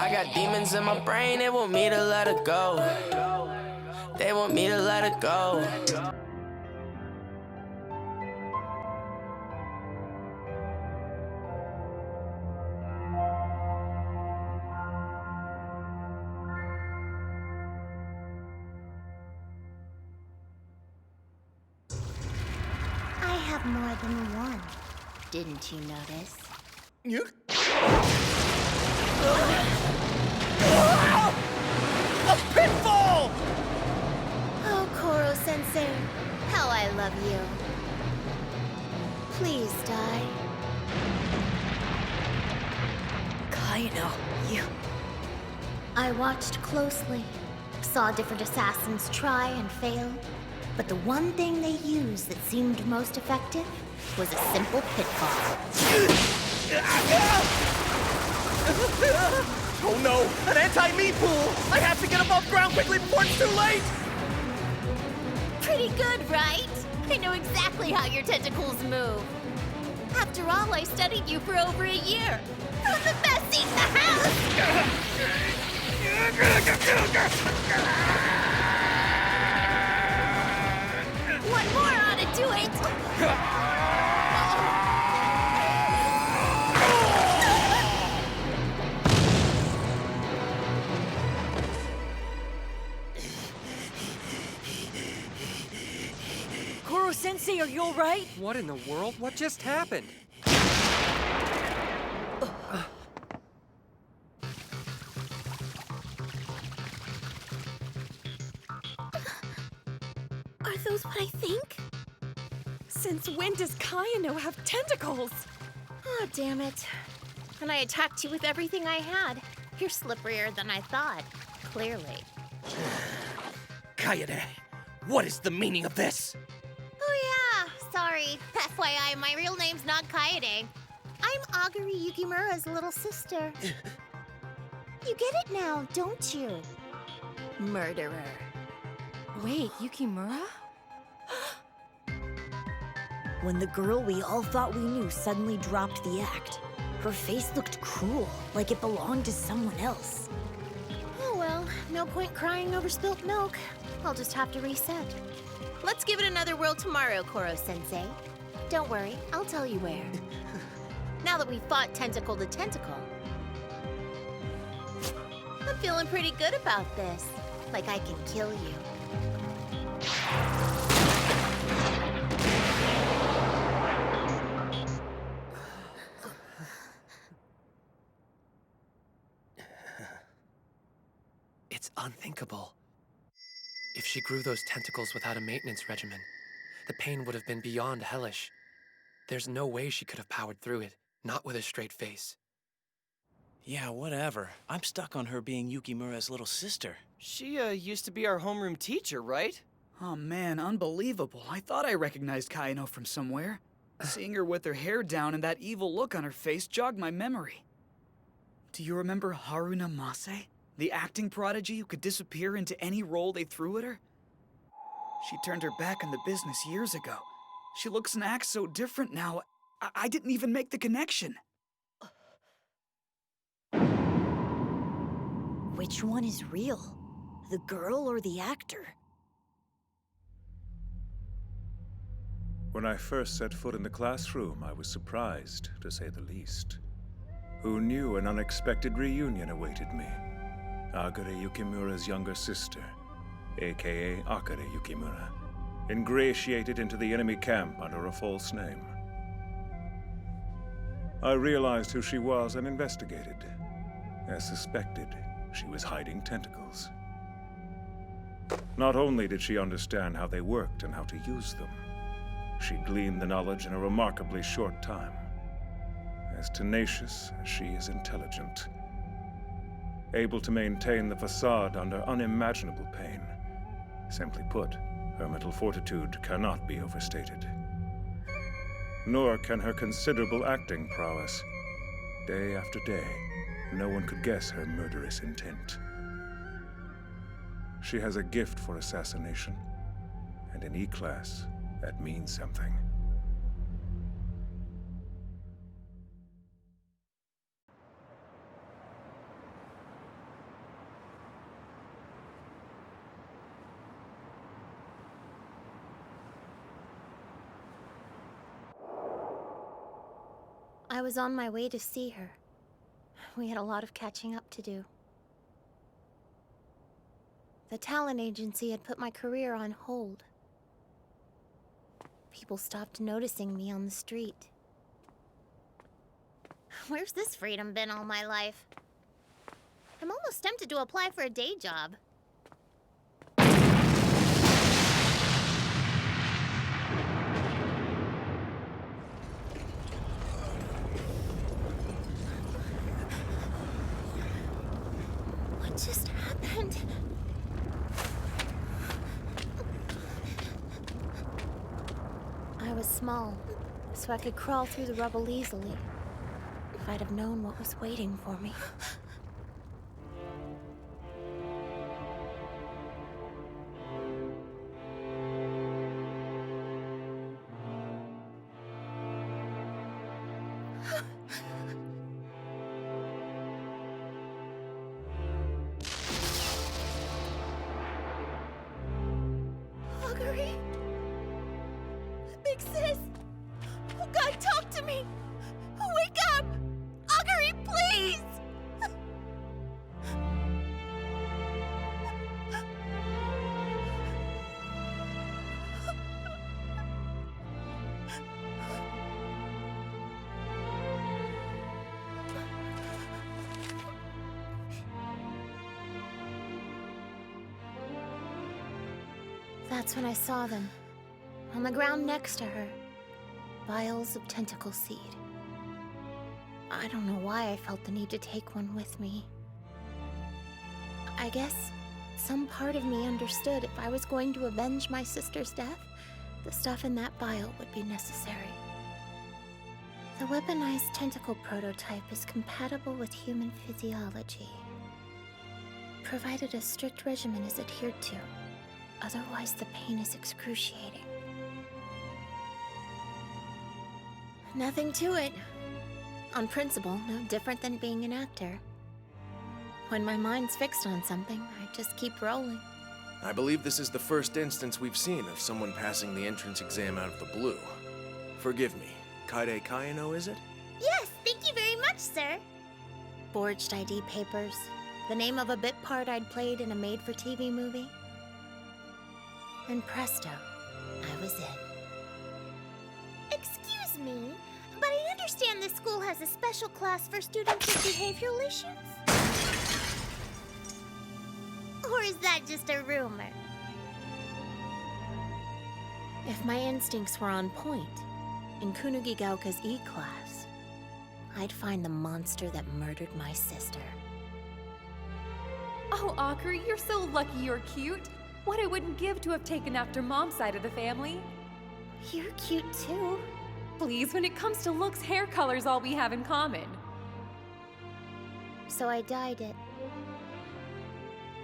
I got demons in my brain, they want me to let it go. They want me to let it go. I have more than one. Didn't you notice? You? A pitfall! Oh, Koro-sensei, how I love you. Please die. Kayono, you... I watched closely, saw different assassins try and fail, but the one thing they used that seemed most effective was a simple pitfall. Oh no! An anti-me pool! I have to get above ground quickly before it's too late! Pretty good, right? I know exactly how your tentacles move. After all, I studied you for over a year. I'm the best seat in the house! One more ought to do it! Koro-sensei, are you alright? What in the world? What just happened? Are those what I think? Since when does Kayono have tentacles? Oh, damn it. And I attacked you with everything I had. You're slipperier than I thought, clearly. Kaede, what is the meaning of this? Oh yeah, sorry. FYI, my real name's not Kaede. I'm Aguri Yukimura's little sister. You get it now, don't you? Murderer. Wait, Yukimura? When the girl we all thought we knew suddenly dropped the act, her face looked cruel, like it belonged to someone else. Oh well, no point crying over spilt milk. I'll just have to reset. Let's give it another whirl tomorrow, Koro-sensei. Don't worry, I'll tell you where. Now that we've fought tentacle to tentacle. I'm feeling pretty good about this. Like I can kill you. It's unthinkable. If she grew those tentacles without a maintenance regimen, the pain would have been beyond hellish. There's no way she could have powered through it, not with a straight face. Yeah, whatever. I'm stuck on her being Yukimura's little sister. She, used to be our homeroom teacher, right? Oh man, unbelievable. I thought I recognized Kayono from somewhere. Seeing her with her hair down and that evil look on her face jogged my memory. Do you remember Haruna Mase? The acting prodigy who could disappear into any role they threw at her? She turned her back on the business years ago. She looks and acts so different now, I didn't even make the connection. Which one is real? The girl or the actor? When I first set foot in the classroom, I was surprised, to say the least. Who knew an unexpected reunion awaited me? Aguri Yukimura's younger sister, aka Akari Yukimura, ingratiated into the enemy camp under a false name. I realized who she was and investigated. As suspected, she was hiding tentacles. Not only did she understand how they worked and how to use them, she gleaned the knowledge in a remarkably short time. As tenacious as she is intelligent. Able to maintain the facade under unimaginable pain. Simply put, her mental fortitude cannot be overstated. Nor can her considerable acting prowess. Day after day, no one could guess her murderous intent. She has a gift for assassination, and in E-Class, that means something. I was on my way to see her. We had a lot of catching up to do. The talent agency had put my career on hold. People stopped noticing me on the street. Where's this freedom been all my life? I'm almost tempted to apply for a day job. What just happened? I was small, so I could crawl through the rubble easily. If I'd have known what was waiting for me. Augury? Big sis! Oh God, talk to me! Wake up! Augury, please! That's when I saw them. On the ground next to her. Vials of tentacle seed. I don't know why I felt the need to take one with me. I guess some part of me understood if I was going to avenge my sister's death, the stuff in that vial would be necessary. The weaponized tentacle prototype is compatible with human physiology, provided a strict regimen is adhered to. Otherwise, the pain is excruciating. Nothing to it. On principle, no different than being an actor. When my mind's fixed on something, I just keep rolling. I believe this is the first instance we've seen of someone passing the entrance exam out of the blue. Forgive me, Kaide Kayono, is it? Yes, thank you very much, sir. Forged ID papers, the name of a bit part I'd played in a made-for-TV movie. And presto, I was in. Excuse me, but I understand this school has a special class for students with behavioral issues? Or is that just a rumor? If my instincts were on point, in Kunugigauka's E-class, I'd find the monster that murdered my sister. Oh, Augury, you're so lucky you're cute. What I wouldn't give to have taken after Mom's side of the family. You're cute too. Please, when it comes to looks, hair color's all we have in common. So I dyed it.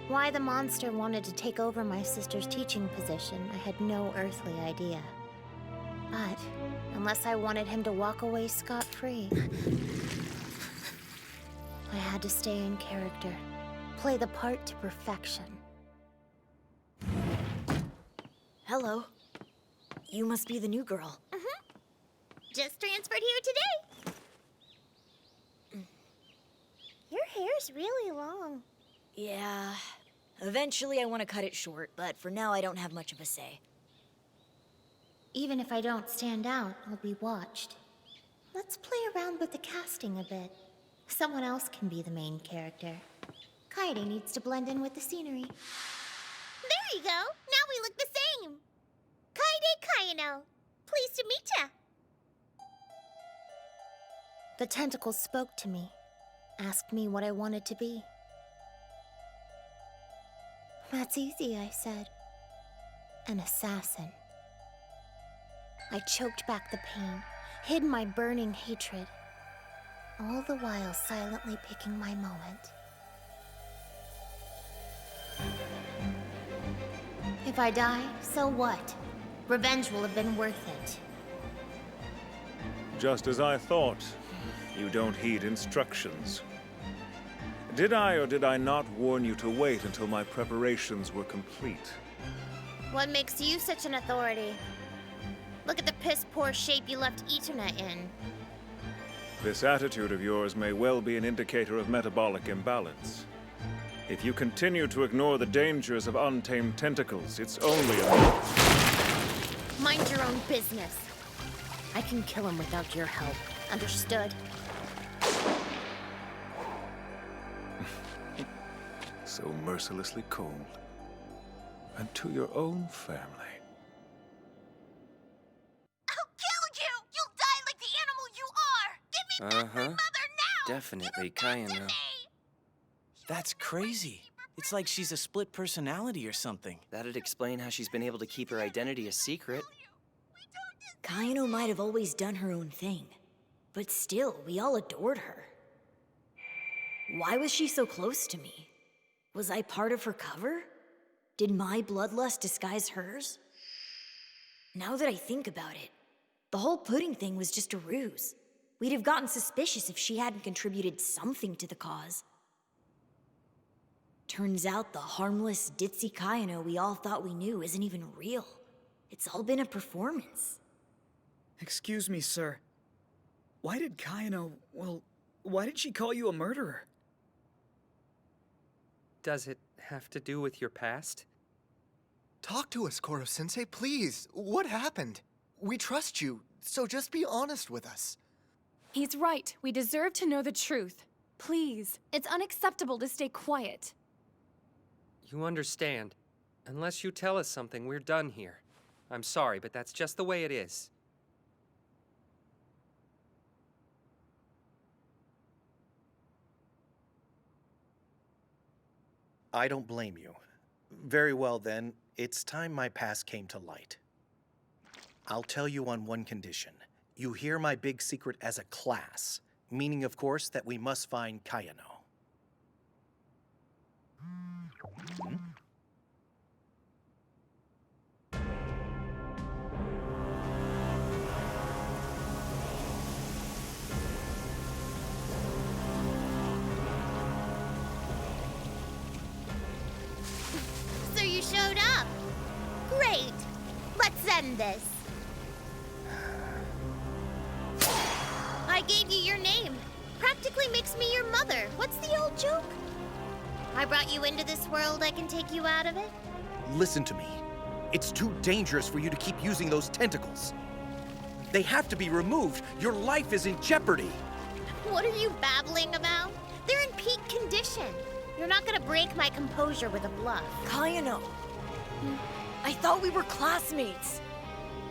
Why the monster wanted to take over my sister's teaching position, I had no earthly idea. But, unless I wanted him to walk away scot-free, I had to stay in character, play the part to perfection. Hello. You must be the new girl. Just transferred here today. Your hair's really long. Yeah. Eventually I want to cut it short, but for now I don't have much of a say. Even if I don't stand out, I'll be watched. Let's play around with the casting a bit. Someone else can be the main character. Kaede needs to blend in with the scenery. There you go! Now we look the same! Kaede Kayono! Pleased to meet ya! The tentacles spoke to me, asked me what I wanted to be. That's easy, I said. An assassin. I choked back the pain, hid my burning hatred, all the while silently picking my moment. If I die, so what? Revenge will have been worth it. Just as I thought. You don't heed instructions. Did I or did I not warn you to wait until my preparations were complete? What makes you such an authority? Look at the piss-poor shape you left Eterna in. This attitude of yours may well be an indicator of metabolic imbalance. If you continue to ignore the dangers of untamed tentacles, it's only a... Mind your own business. I can kill him without your help. Understood? So mercilessly cold. And to your own family. I'll kill you! You'll die like the animal you are! Give me back my mother now! Definitely, Kayono. That's crazy. It's like she's a split personality or something. That'd explain how she's been able to keep her identity a secret. Kayono might have always done her own thing, but still, we all adored her. Why was she so close to me? Was I part of her cover? Did my bloodlust disguise hers? Now that I think about it, the whole pudding thing was just a ruse. We'd have gotten suspicious if she hadn't contributed something to the cause. Turns out the harmless, ditzy Kayono we all thought we knew isn't even real. It's all been a performance. Excuse me, sir. Why did Kayono, well, why did she call you a murderer? Does it have to do with your past? Talk to us, Koro-sensei, please. What happened? We trust you, so just be honest with us. He's right. We deserve to know the truth. Please, it's unacceptable to stay quiet. You understand. Unless you tell us something, we're done here. I'm sorry, but that's just the way it is. I don't blame you. Very well then, it's time my past came to light. I'll tell you on one condition. You hear my big secret as a class, meaning of course that we must find Kayono. So you showed up. Great. Let's end this. I gave you your name. Practically makes me your mother. What's the old joke? I brought you into this world, I can take you out of it? Listen to me. It's too dangerous for you to keep using those tentacles. They have to be removed. Your life is in jeopardy. What are you babbling about? They're in peak condition. You're not gonna break my composure with a bluff. Kayono, I thought we were classmates.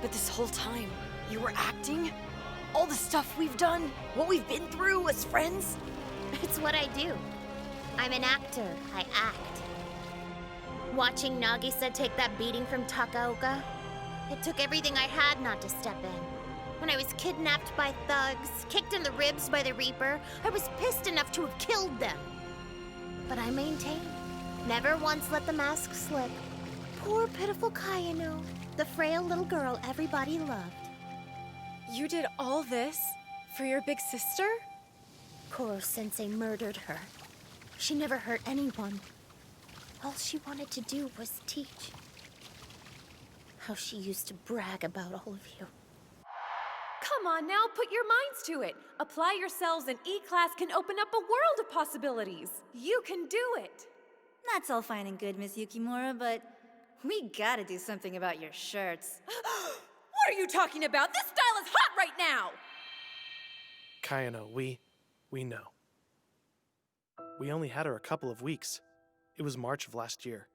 But this whole time, you were acting? All the stuff we've done, what we've been through as friends? It's what I do. I'm an actor. I act. Watching Nagisa take that beating from Takaoka, it took everything I had not to step in. When I was kidnapped by thugs, kicked in the ribs by the Reaper, I was pissed enough to have killed them. But I maintained. Never once let the mask slip. Poor pitiful Kayono, the frail little girl everybody loved. You did all this for your big sister? Koro-sensei murdered her. She never hurt anyone. All she wanted to do was teach. How she used to brag about all of you. Come on now, put your minds to it. Apply yourselves and E-Class can open up a world of possibilities. You can do it. That's all fine and good, Miss Yukimura, but we gotta do something about your shirts. What are you talking about? This style is hot right now! Kayono, we know. We only had her a couple of weeks. It was March of last year.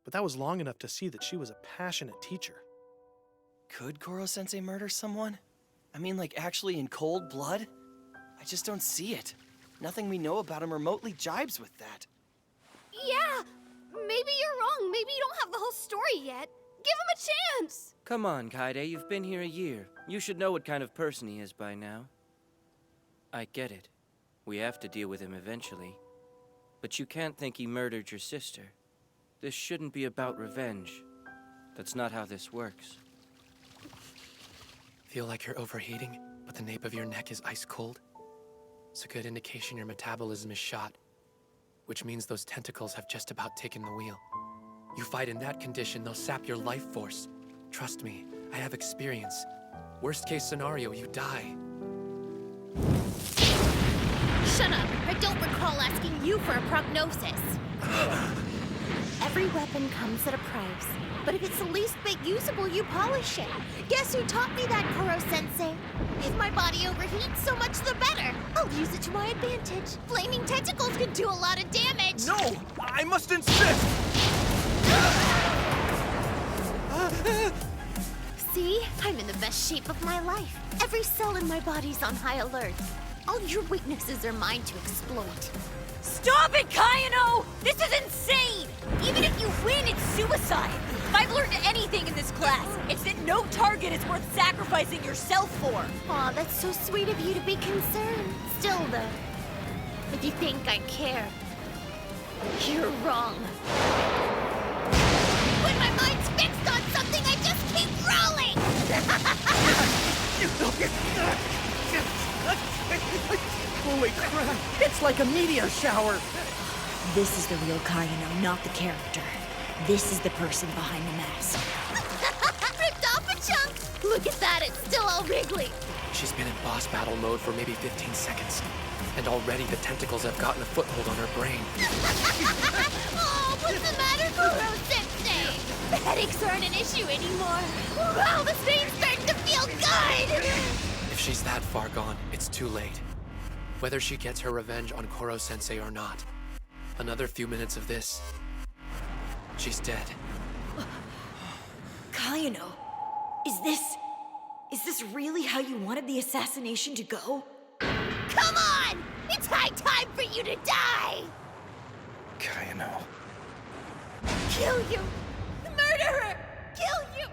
But that was long enough to see that she was a passionate teacher. Could Koro-sensei murder someone? I mean, like, actually in cold blood? I just don't see it. Nothing we know about him remotely jibes with that. Yeah, maybe you're wrong. Maybe you don't have the whole story yet. Give him a chance! Come on, Kaide, you've been here a year. You should know what kind of person he is by now. I get it. We have to deal with him eventually. But you can't think he murdered your sister. This shouldn't be about revenge. That's not how this works. Feel like you're overheating, but the nape of your neck is ice cold? It's a good indication your metabolism is shot, which means those tentacles have just about taken the wheel. You fight in that condition, they'll sap your life force. Trust me, I have experience. Worst case scenario, you die. Shut up! I don't recall asking you for a prognosis. Every weapon comes at a price, but if it's the least bit usable, you polish it. Guess who taught me that, Koro-sensei? If my body overheats, so much the better. I'll use it to my advantage. Flaming tentacles can do a lot of damage. No! I must insist! See? I'm in the best shape of my life. Every cell in my body's on high alert. All your weaknesses are mine to exploit. Stop it, Kayono! This is insane! Even if you win, it's suicide. If I've learned anything in this class, it's that no target is worth sacrificing yourself for. Aw, that's so sweet of you to be concerned. Still, though, if you think I care, you're wrong. When my mind's fixed on something, I just keep rolling! Holy crap! It's like a meteor shower! This is the real Kayono, not the character. This is the person behind the mask. Ripped off a chunk! Look at that, it's still all wriggly. She's been in boss battle mode for maybe 15 seconds. And already the tentacles have gotten a foothold on her brain. Oh, what's the matter, Kuro-sensei? The headaches aren't an issue anymore. Wow, this pain's starting to feel good! If she's that far gone, it's too late. Whether she gets her revenge on Koro-sensei or not, another few minutes of this, she's dead. Kayono, is this really how you wanted the assassination to go? Come on! It's high time for you to die! Kayono. Kill you! Murderer! Kill you!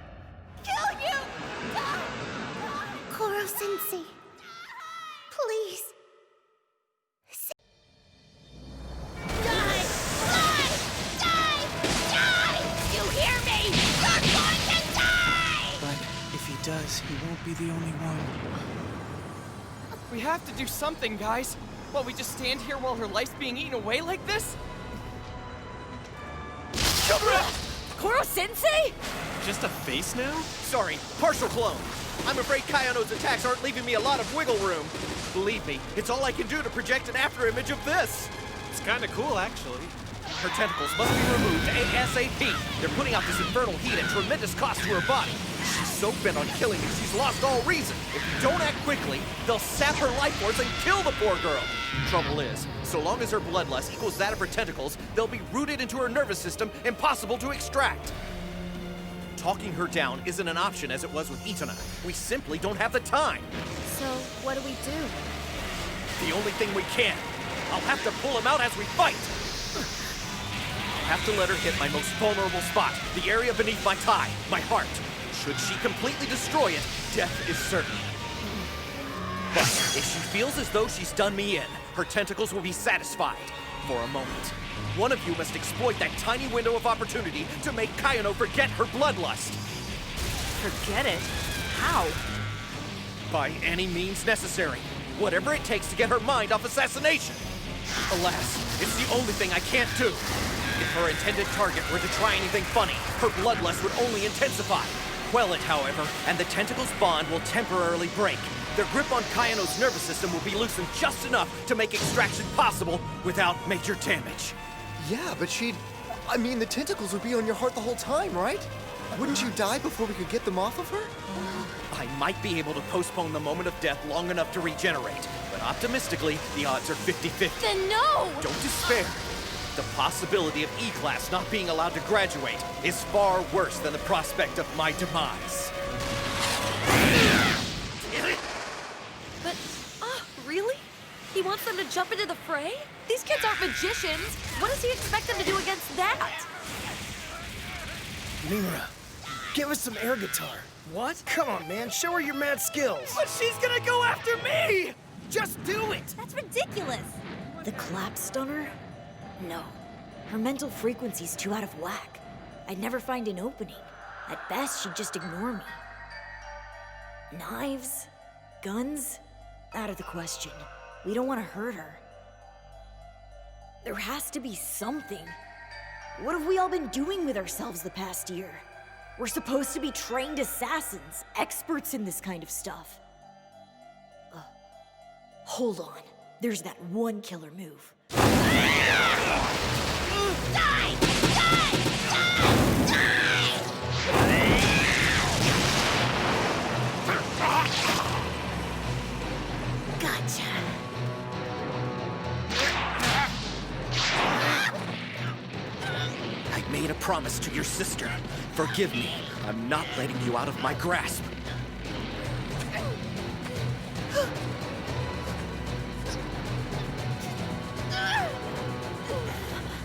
Kill you! Koro-sensei, please. Die! Die! Die! Die! You hear me? You're going to die! But if he does, he won't be the only one. We have to do something, guys. What, we just stand here while her life's being eaten away like this? Koro-sensei? Just a face now? Sorry, partial clone. I'm afraid Kayono's attacks aren't leaving me a lot of wiggle room. Believe me, it's all I can do to project an afterimage of this. It's kinda cool, actually. Her tentacles must be removed ASAP. They're putting out this infernal heat at tremendous cost to her body. She's so bent on killing me, she's lost all reason. If you don't act quickly, they'll sap her life force and kill the poor girl. Trouble is, so long as her bloodlust equals that of her tentacles, they'll be rooted into her nervous system, impossible to extract. Talking her down isn't an option as it was with Itana. We simply don't have the time. So, what do we do? The only thing we can. I'll have to pull him out as we fight. I'll have to let her hit my most vulnerable spot, the area beneath my thigh, my heart. Should she completely destroy it, death is certain. But if she feels as though she's done me in, her tentacles will be satisfied. For a moment. One of you must exploit that tiny window of opportunity to make Kayono forget her bloodlust. Forget it? How? By any means necessary. Whatever it takes to get her mind off assassination. Alas, it's the only thing I can't do. If her intended target were to try anything funny, her bloodlust would only intensify. Quell it, however, and the tentacles' bond will temporarily break. Their grip on Kayono's nervous system will be loosened just enough to make extraction possible without major damage. Yeah, but I mean, the tentacles would be on your heart the whole time, right? Wouldn't you die before we could get them off of her? I might be able to postpone the moment of death long enough to regenerate, but optimistically, the odds are 50-50. Then no! Don't despair. The possibility of E-Class not being allowed to graduate is far worse than the prospect of my demise. But, really? He wants them to jump into the fray? These kids aren't magicians. What does he expect them to do against that? Mimura, give us some air guitar. What? Come on, man, show her your mad skills. But she's gonna go after me! Just do it! That's ridiculous. The clap stunner? No. Her mental frequency's too out of whack. I'd never find an opening. At best, she'd just ignore me. Knives? Guns? Out of the question. We don't want to hurt her. There has to be something. What have we all been doing with ourselves the past year? We're supposed to be trained assassins, experts in this kind of stuff. Hold on. There's that one killer move. Gotcha. I made a promise to your sister. Forgive me. I'm not letting you out of my grasp.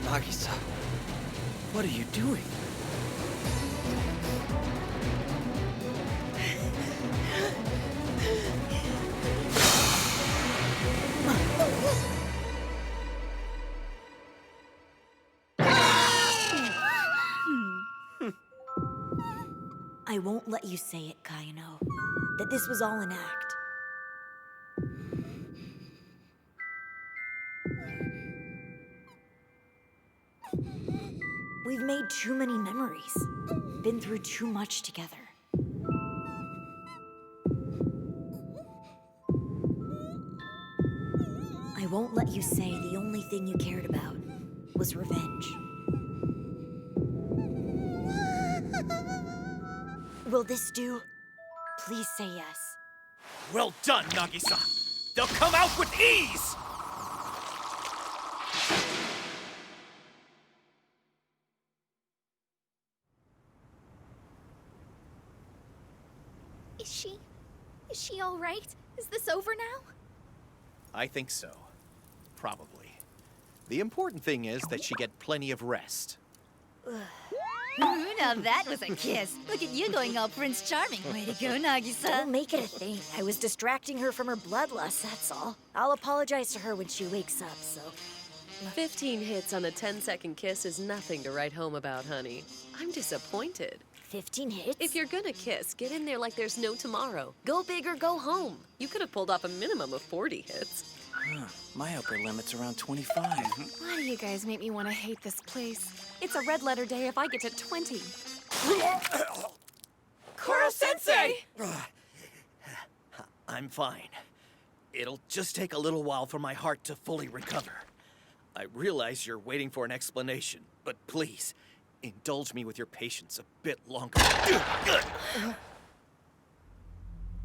Nagisa, what are you doing? I won't let you say it, Kayono. That this was all an act. We've made too many memories. Been through too much together. I won't let you say the only thing you cared about was revenge. Will this do? Please say yes. Well done, Nagisa. They'll come out with ease! Is she all right? Is this over now? I think so. Probably. The important thing is that she get plenty of rest. Ooh, now that was a kiss. Look at you going all Prince Charming. Way to go, Nagisa. Don't make it a thing. I was distracting her from her bloodlust, that's all. I'll apologize to her when she wakes up, so... 15 hits on a 10-second kiss is nothing to write home about, honey. I'm disappointed. 15 hits? If you're gonna kiss, get in there like there's no tomorrow. Go big or go home. You could have pulled off a minimum of 40 hits. My upper limit's around 25. Why do you guys make me want to hate this place? It's a red letter day if I get to 20. Koro-sensei! I'm fine. It'll just take a little while for my heart to fully recover. I realize you're waiting for an explanation, but please, indulge me with your patience a bit longer.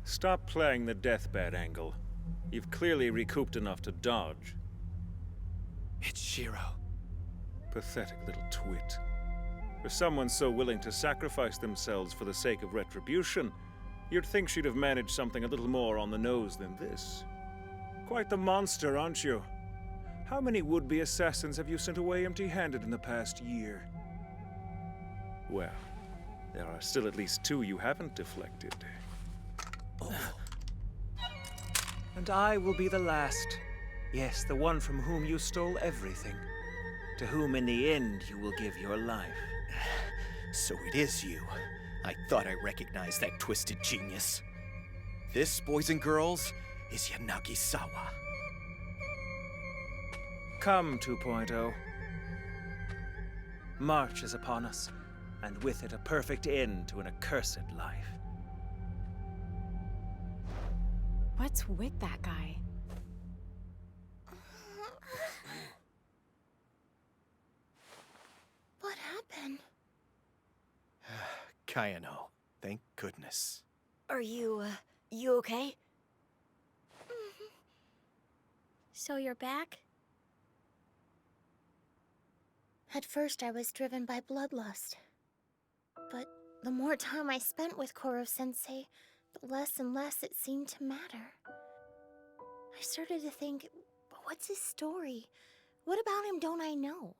Stop playing the deathbed angle. You've clearly recouped enough to dodge. It's Shiro. Pathetic little twit. For someone so willing to sacrifice themselves for the sake of retribution, you'd think she'd have managed something a little more on the nose than this. Quite the monster, aren't you? How many would-be assassins have you sent away empty-handed in the past year? Well, there are still at least 2 you haven't deflected. And I will be the last. Yes, the one from whom you stole everything. To whom in the end you will give your life. So it is you. I thought I recognized that twisted genius. This, boys and girls, is Yanagisawa. Come, 2.0. March is upon us, and with it a perfect end to an accursed life. What's with that guy? What happened? Kayono, thank goodness. Are you okay? So you're back? At first I was driven by bloodlust. But the more time I spent with Koro-sensei, the less and less it seemed to matter. I started to think, what's his story? What about him don't I know?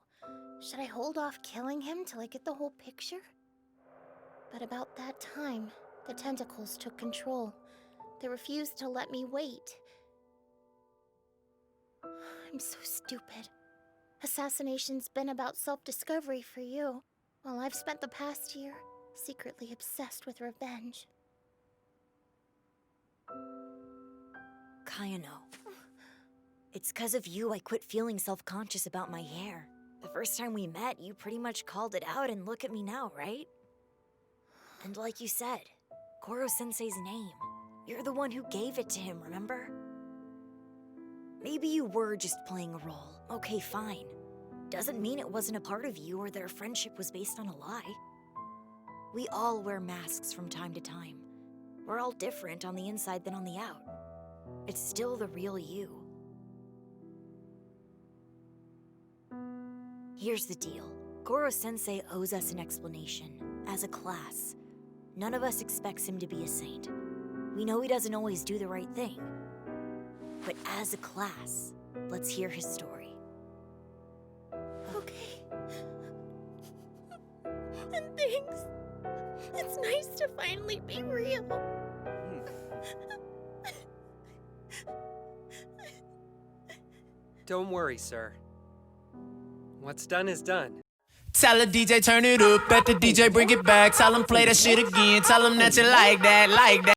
Should I hold off killing him till I get the whole picture? But about that time, the tentacles took control. They refused to let me wait. I'm so stupid. Assassination's been about self-discovery for you, while I've spent the past year secretly obsessed with revenge. Kayono. It's 'cause of you I quit feeling self-conscious about my hair. The first time we met, you pretty much called it out, and look at me now, right? And like you said, Koro-sensei's name. You're the one who gave it to him, remember? Maybe you were just playing a role. Okay, fine. Doesn't mean it wasn't a part of you or that our friendship was based on a lie. We all wear masks from time to time. We're all different on the inside than on the out. It's still the real you. Here's the deal. Koro-sensei owes us an explanation. As a class, none of us expects him to be a saint. We know he doesn't always do the right thing. But as a class, let's hear his story. Okay. And thanks. It's nice to finally be real. Don't worry, sir. What's done is done. Tell the DJ turn it up, bet the DJ bring it back. Tell him play that shit again. Tell him that you like that, like that.